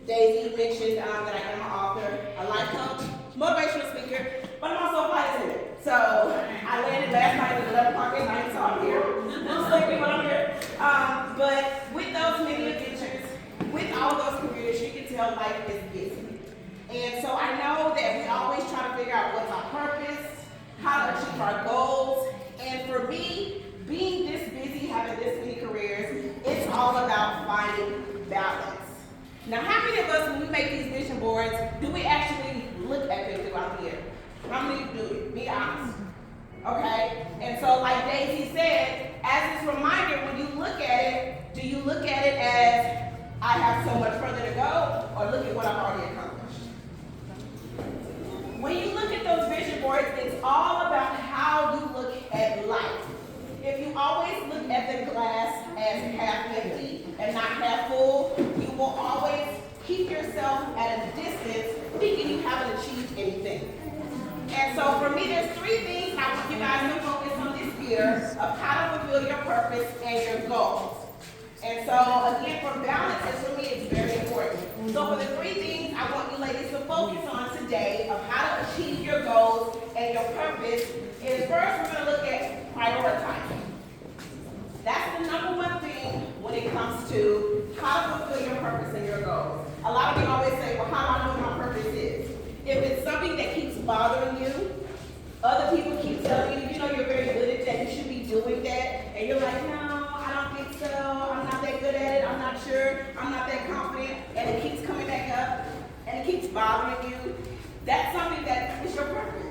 Daisy mentioned that I am an author, a life coach, motivational speaker, but I'm also a flight attendant. So I landed last night at 11 o'clock at night, so I'm here. A little sleepy, but I'm here. But with those many adventures, with all of those careers, you can tell life is busy. And so I know that we always try to figure out what's our purpose, how to achieve our goals. And for me, being this busy, having this many careers, it's all about finding balance. Now, how many of us, when we make these vision boards, do we actually look at them throughout the year? How many of you do it? Be honest. Okay? And so, like Daisy said, as this reminder, when you look at it, do you look at it as, I have so much further to go, or look at what I've already accomplished? When you look at those vision boards, it's all about how you look at life. If you always look at the glass as half empty and not half full, you will always keep yourself at a distance thinking you haven't achieved anything. And so for me, there's three things I want you guys to focus on this year of how to fulfill your purpose and your goals. And so again, for balance, for me, it's very important. So for the three things I want you ladies to focus on today of how to achieve your goals and your purpose is first we're going to look at prioritizing. That's the number one thing when it comes to how to fulfill your purpose and your goals. A lot of you always say, well, how do I know what my purpose is? If it's something that keeps bothering you, other people keep telling you, you know, you're very good at that, you should be doing that, and you're like, no, I don't think so, I'm not that good at it, I'm not sure, I'm not that confident, and it keeps coming back up, and it keeps bothering you, that's something that is your purpose.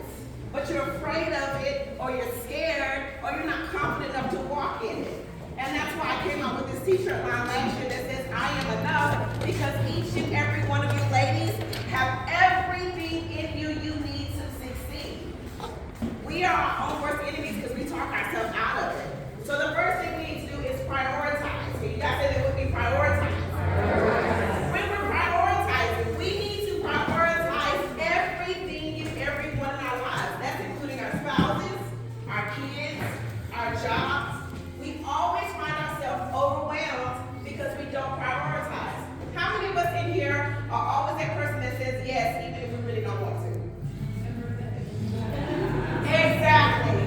But you're afraid of it, or you're scared, or you're not confident enough to walk in it. And that's why I came up with this t-shirt line last year that says, I am enough, because each and every one of you ladies have everything in you you need to succeed. We are our own worst enemies because we talk ourselves out of it. So the first thing we need to do is prioritize. Can you guys say that with me? Prioritize. When we're prioritizing, we need to prioritize everything and everyone in our lives. That's including our spouses, our kids, our jobs. We always find ourselves overwhelmed because we don't prioritize. How many of us in here are always that person that says yes, even if we really don't want to? Exactly.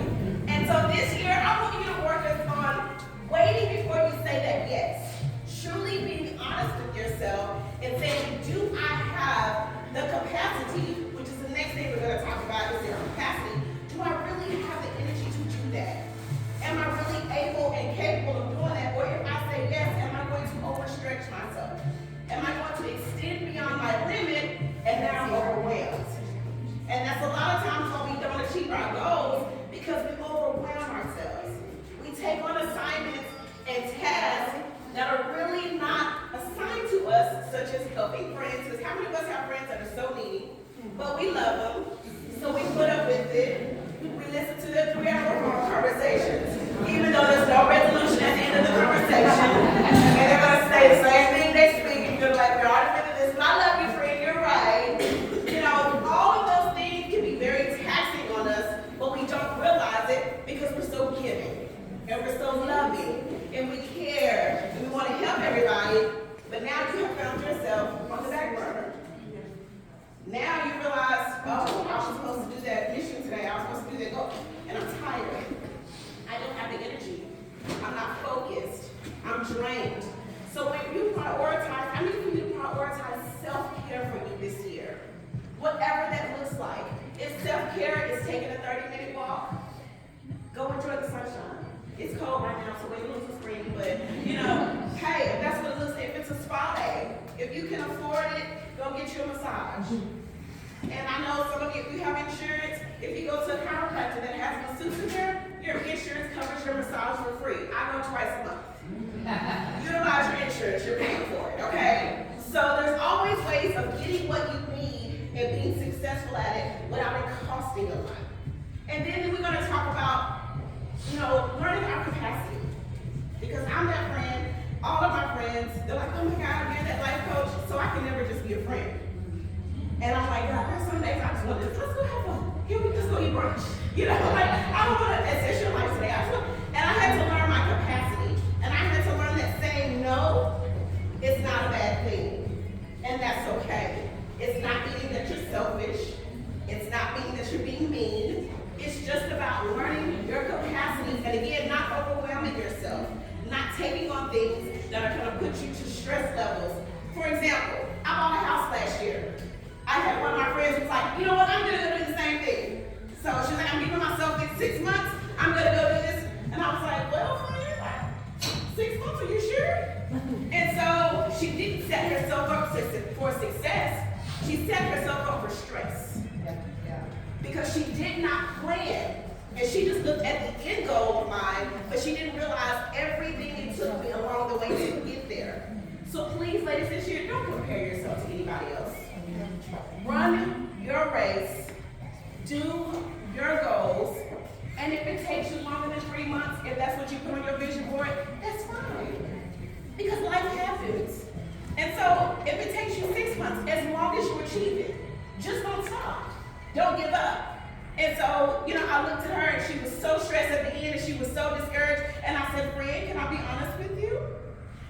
And so this year, I want you to work us on waiting before you say that yes. Truly being honest with yourself and saying, do I have the capacity, which is the next thing we're going to talk about, is your capacity. Do I really have the energy to do that? Am I really able and capable of doing that? Or if I say yes, am I going to overstretch myself? Am I going to extend beyond my limit and now I'm overwhelmed? And that's a lot of times when we don't achieve our goals because we overwhelm ourselves. We take on assignments and tasks that are really not assigned to us, such as helping friends. Because how many of us have friends that are so needy, but we love them, so we put up with it. We listen to their 3-hour phone conversations, even though there's no resolution at the end of the conversation. And they're going to say the same thing next week, and you're like, we're already doing this, and I love you, friend, you're right. You know, all of those things can be very taxing on us, but we don't realize it because we're so giving, and we're so loving, and we care, and we want to help everybody, but now you have found yourself on the back burner. Now you realize, oh, I was supposed to do that mission today. I was supposed to do that goal, and I'm tired. I don't have the energy. I'm not focused. I'm drained. So when you prioritize, I need for you to prioritize self-care for you this year. Whatever that looks like. If self-care is taking a 30-minute walk, go enjoy the sunshine. It's cold right now, so wait a little spring, but you know, hey, if that's what it looks like, if it's a spa day, if you can afford it, go get you a massage. And I know some of you, if you have insurance, if you go to a chiropractor that has masseuse in there, your insurance covers your massage for free. I go twice a month. Utilize your insurance, you're paying for it, okay? So there's always ways of getting what you need and being successful at it without it costing a lot. And then we're going to talk about, you know, learning our capacity. Because I'm that friend, all of my friends, they're like, oh my God, you're that life coach, so I can never just be a friend. And I'm like, God, there's some days I just want to, let's go have fun. Can we just go eat brunch? You know, like, I don't want to assess your life today. And I had to learn my capacity. And I had to learn that saying no is not a bad thing. And that's you know what, I'm gonna go do the same thing. So she's like, I'm giving myself in 6 months, I'm gonna go do this. And I was like, well, friend, like, 6 months, are you sure? And so she didn't set herself up for success. She set herself up for stress. Because she did not plan. And she just looked at the end goal of mine, but she didn't realize everything it took me along the way to get there. So please, ladies, this year, don't compare yourself to anybody else. Run your race, do your goals, and if it takes you longer than 3 months, if that's what you put on your vision board, that's fine. Because life happens. And so if it takes you 6 months, as long as you achieve it, just don't stop. Don't give up. And so, I looked at her and she was so stressed at the end and she was so discouraged. And I said, friend, can I be honest with you?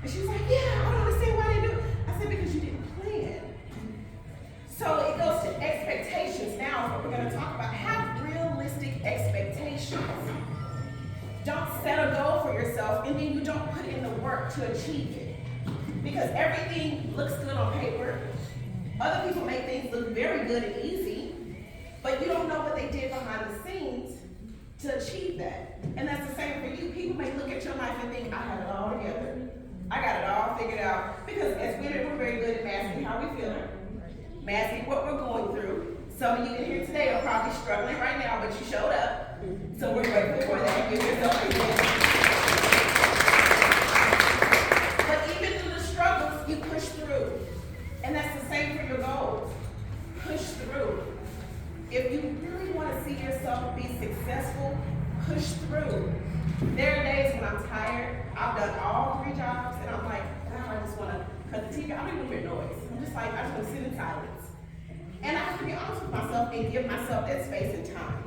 And she was like, yeah, I don't understand why they do. I said, because you didn't plan. So it goes to expectations now is what we're going to talk about. Have realistic expectations. Don't set a goal for yourself and then you don't put in the work to achieve it. Because everything looks good on paper. Other people make things look very good and easy, but you don't know what they did behind the scenes to achieve that. And that's the same for you. People may look at your life and think, I have it all together. I got it all figured out. Because as women, we're very good at masking how we feeling, masking what we're going through. Some of you in here today are probably struggling right now, but you showed up. So we're grateful for that. Give yourself a hand. But even through the struggles, you push through. And that's the same for your goals. Push through. If you really want to see yourself be successful, push through. There are days when I'm tired. I've done all 3 jobs, and I'm like, God, I just want to cut the TV. I don't even hear noise. I'm just like, I just want to sit in silence. And I have to be honest with myself and give myself that space and time.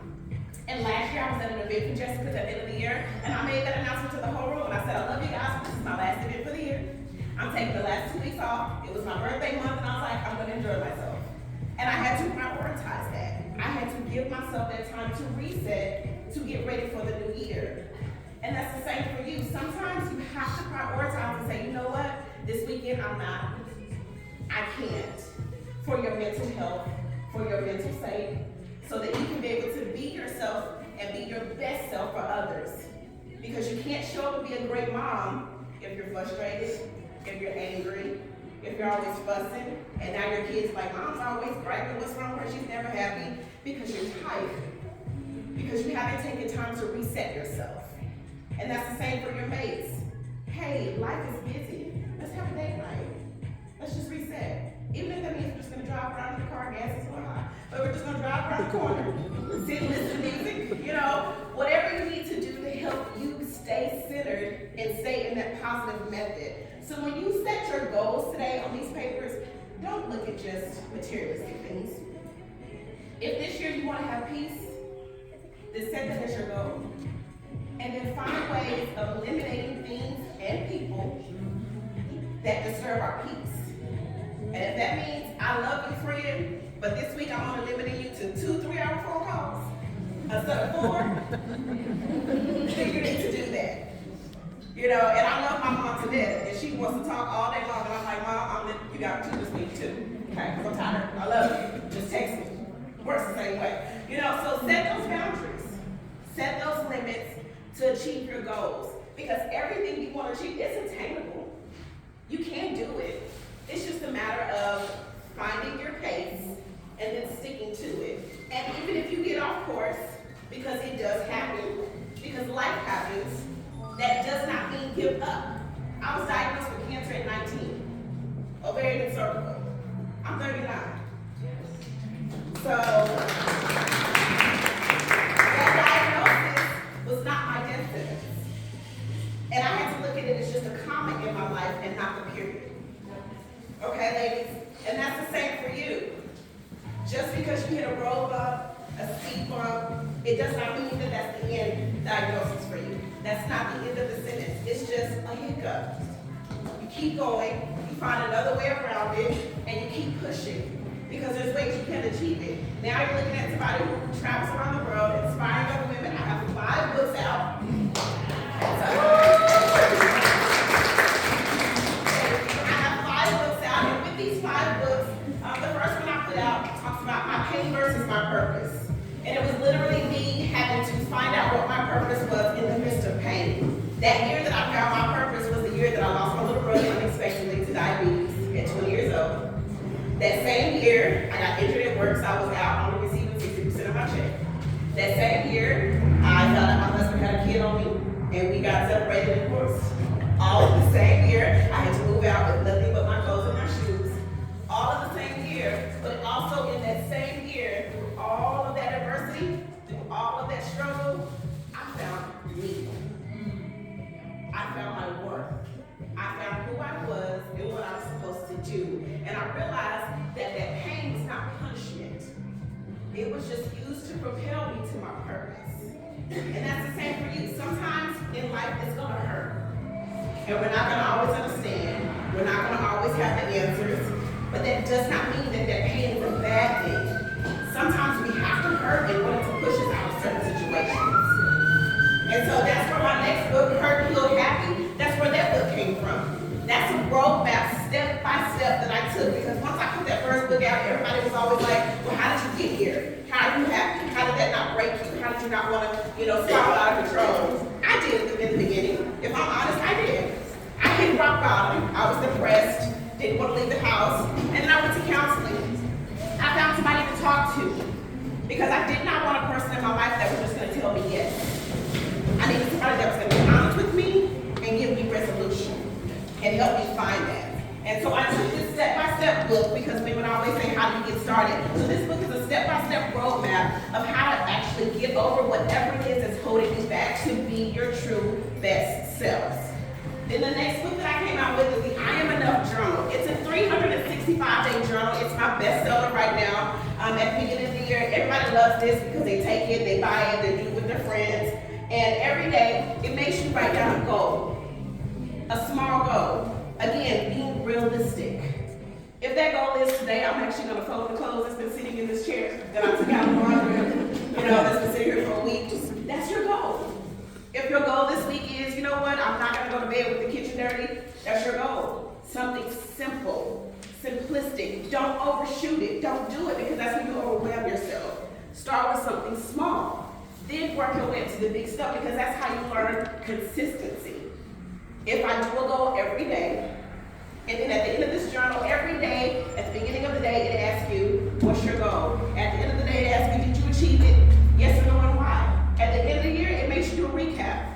And last year, I was at an event for Jessica at the end of the year, and I made that announcement to the whole room, and I said, I love you guys. This is my last event for the year. I'm taking the last 2 weeks off. It was my birthday month, and I was like, I'm going to enjoy myself. And I had to prioritize that. I had to give myself that time to reset, to get ready for the new year. And that's the same for you. Sometimes you have to prioritize and say, you know what? This weekend I can't. For your mental health, for your mental sake, so that you can be able to be yourself and be your best self for others. Because you can't show up and be a great mom if you're frustrated, if you're angry, if you're always fussing, and now your kid's like, Mom's always griping, what's wrong with her? She's never happy. Because you're tired. Because you haven't taken time to reset yourself. And that's the same for your mates. Hey, life is busy. Let's have a date night. Let's just reset. Even if that means we're just going to drive around in the car, gas is going high. But we're just going to drive around the corner, sit and listen to music, whatever you need to do to help you stay centered and stay in that positive method. So when you set your goals today on these papers, don't look at just materialistic things. If this year you want to have peace, then set that as your goal. And then find ways of eliminating things and people that disturb our peace. And if that means I love you, friend, but this week I'm only limiting you to 2 3-hour phone calls instead of 4, then you need to do that. And I love my mom to death, and she wants to talk all day long, and I'm like, Mom, you got 2 this week too, okay? Because I'm tired. I love you. Just text me. Works the same way. So set those boundaries. Set those limits to achieve your goals. Because everything you want to achieve is attainable. You can do it. It's just a matter of finding your pace and then sticking to it. And even if you get off course, because it does happen, because life happens, that does not mean give up. I was diagnosed with cancer at 19, ovarian and cervical. I'm 39. So that diagnosis was not my death sentence. And I had to look at it as just a comment in my life and not the period. Okay, ladies? And that's the same for you. Just because you hit a road bump, a speed bump, it does not mean that that's the end diagnosis for you. That's not the end of the sentence. It's just a hiccup. You keep going, you find another way around it, and you keep pushing. Because there's ways you can achieve it. Now you're looking at somebody who travels around the world, inspiring other women. I have 5 books out. I have 5 books out, and with these 5 books, the first one I put out talks about my pain versus my purpose. And it was literally me having to find out what my purpose was in the midst of pain. That year that I found my purpose was the year that I lost my little brother unexpectedly to diabetes at 20 years old. That same year, I got injured at work, so I was out only receiving 60% of my check. That same year, I found out my husband had a kid on me, and we got separated and divorced. All in the same year, I had to move out with nothing but my clothes and my shoes. All in the same year, but also in that same year, through all of that adversity, through all of that struggle, I found me. I found my worth. I found who I was and what I was supposed to do. And I realized that that pain was not punishment. It was just used to propel me to my purpose. And that's the same for you. Sometimes in life it's gonna hurt. And we're not gonna always understand. We're not gonna always have the answers. But that does not mean that that pain is a bad thing. Sometimes we have to hurt in order to push us out of certain situations. And so that's where my next book, Hurt, Heal, Happy, that's where that book came from. That's a roadmap, step by step, that I took. Because once I put that first book out, everybody was always like, well, how did you get here? How are you happy? How did that not break you? How did you not want to, spiral out of control? I did in the beginning. If I'm honest, I did. I hit rock bottom. I was depressed, didn't want to leave the house, and then I went to counseling. I found somebody to talk to because I did not want a person in my life that was just going to tell me yes. I needed somebody that was going to be honest with me and give me resolution and help me find that. And so I took this step-by-step book because women always say, how do you get started? So this book is a step-by-step roadmap of how to actually get over whatever it is that's holding you back to be your true best selves. Then the next book that I came out with is the I Am Enough Journal. It's a 365-day journal. It's my bestseller right now. At the beginning of the year, everybody loves this because they take it, they buy it, they do it with their friends. And every day, it makes you write down a goal, a small goal. Again, being realistic. If that goal is today, I'm actually going to fold the clothes that's been sitting in this chair that I took out of the laundry, that's been sitting here for a week. That's your goal. If your goal this week is, you know what, I'm not going to go to bed with the kitchen dirty, that's your goal. Something simple, simplistic. Don't overshoot it. Don't do it because that's when you overwhelm yourself. Start with something small. Then work your way up to the big stuff because that's how you learn consistency. If I do a goal every day, and then at the end of this journal, every day, at the beginning of the day, it asks you, what's your goal? At the end of the day, it asks you, did you achieve it? Yes or no, and why? At the end of the year, it makes you do a recap.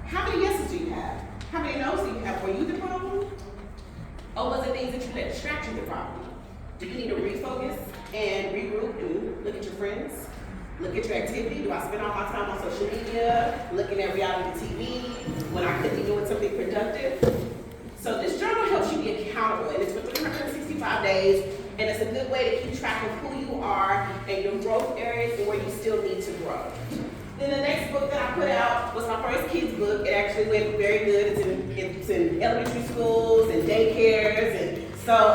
How many yeses do you have? How many no's do you have? Were you the problem? Or was it things that you let distract you the problem? Do you need to refocus and regroup and look at your friends? Look at your activity. Do I spend all my time on social media, looking at reality TV, when I could be doing something productive? So this journal helps you be accountable, and it's for 365 days, and it's a good way to keep track of who you are and your growth areas and where you still need to grow. Then the next book that I put out was my first kids book. It actually went very good. It's in elementary schools and daycares, and so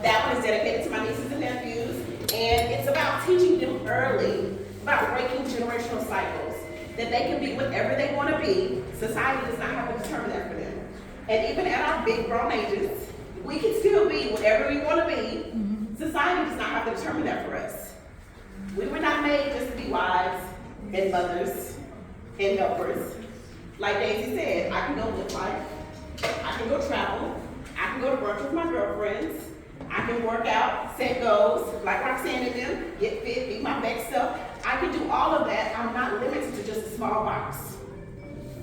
that one is dedicated to my nieces and nephews, and it's about teaching them early about breaking generational cycles, that they can be whatever they want to be. Society does not have to determine that for them. And even at our big grown ages, we can still be whatever we want to be. Society does not have to determine that for us. We were not made just to be wives and mothers and helpers. Like Daisy said, I can go live life, I can go travel, I can go to brunch with my girlfriends, I can work out, set goals, like Roxanne and them, get fit, be my best self. I can do all of that. I'm not limited to just a small box.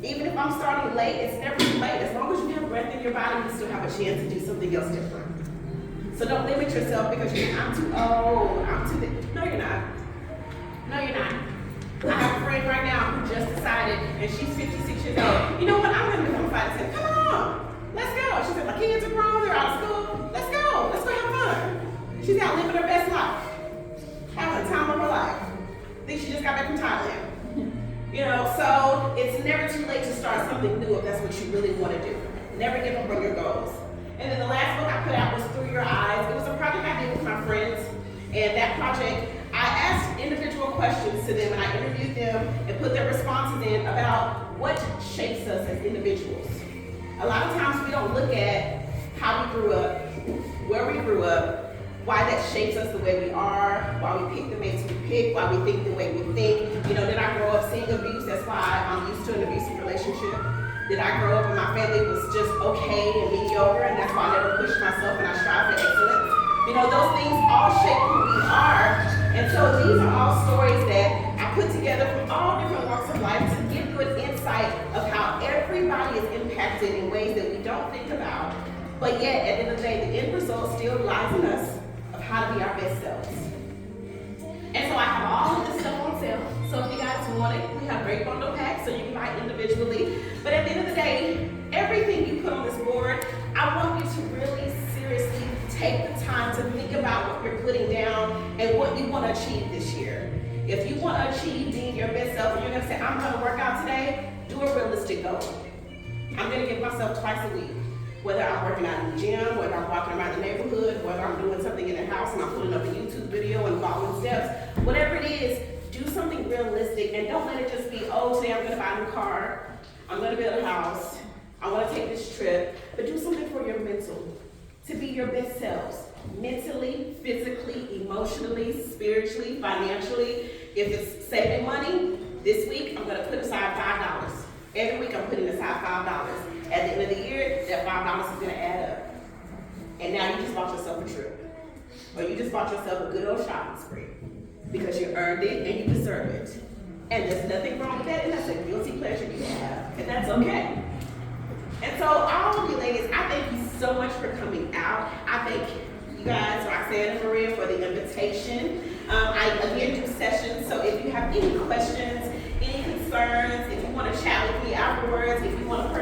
Even if I'm starting late, it's never too late. As long as you have breath in your body, you still have a chance to do something else different. So don't limit yourself because you're, I'm too old, I'm too big. No, you're not. No, you're not. I have a friend right now who just decided, and she's 56 years old, you know what, I'm going to become a fighter. I said, come on, let's go. She said, my kids are grown, they're out of school. Let's go have fun. She's out living her best life, having the time of her life. I think she just got back from Thailand. So it's never too late to start something new if that's what you really want to do. Never give up on your goals. And then the last book I put out was Through Your Eyes. It was a project I did with my friends. And that project, I asked individual questions to them and I interviewed them and put their responses in about what shapes us as individuals. A lot of times we don't look at how we grew up, where we grew up, why that shapes us the way we are, why we pick the mates we pick, why we think the way we think. You know, did I grow up seeing abuse? That's why I'm used to an abusive relationship. Did I grow up and my family was just okay and mediocre, and that's why I never pushed myself and I strive for excellence? You know, those things all shape who we are. And so these are all stories that I put together from all different walks of life to give you an insight of how everybody is impacted in ways that we don't think about. But yet, at the end of the day, the end result still lies in us of how to be our best selves. And so I have all of this stuff on sale. So if you guys want it, we have great bundle packs so you can buy individually. But at the end of the day, everything you put on this board, I want you to really seriously take the time to think about what you're putting down and what you want to achieve this year. If you want to achieve being your best self and you're going to say, I'm going to work out today, do a realistic goal. I'm going to give myself twice a week. Whether I'm working out in the gym, whether I'm walking around the neighborhood, whether I'm doing something in the house and I'm putting up a YouTube video and following steps, whatever it is, do something realistic and don't let it just be, oh, today I'm going to buy a new car, I'm going to build a house, I want to take this trip, but do something for your mental, to be your best selves, mentally, physically, emotionally, spiritually, financially. If it's saving money, this week I'm going to put aside $5. Every week I'm putting aside $5. At the end of the year, that $5 is going to add up. And now you just bought yourself a trip. Or you just bought yourself a good old shopping spree. Because you earned it and you deserve it. And there's nothing wrong with that, and that's a guilty pleasure you have. And that's okay. And so all of you ladies, I thank you so much for coming out. I thank you guys, Roxanne and Maria, for the invitation. I again do sessions, so if you have any questions, any concerns, if you want to chat with me afterwards, if you want to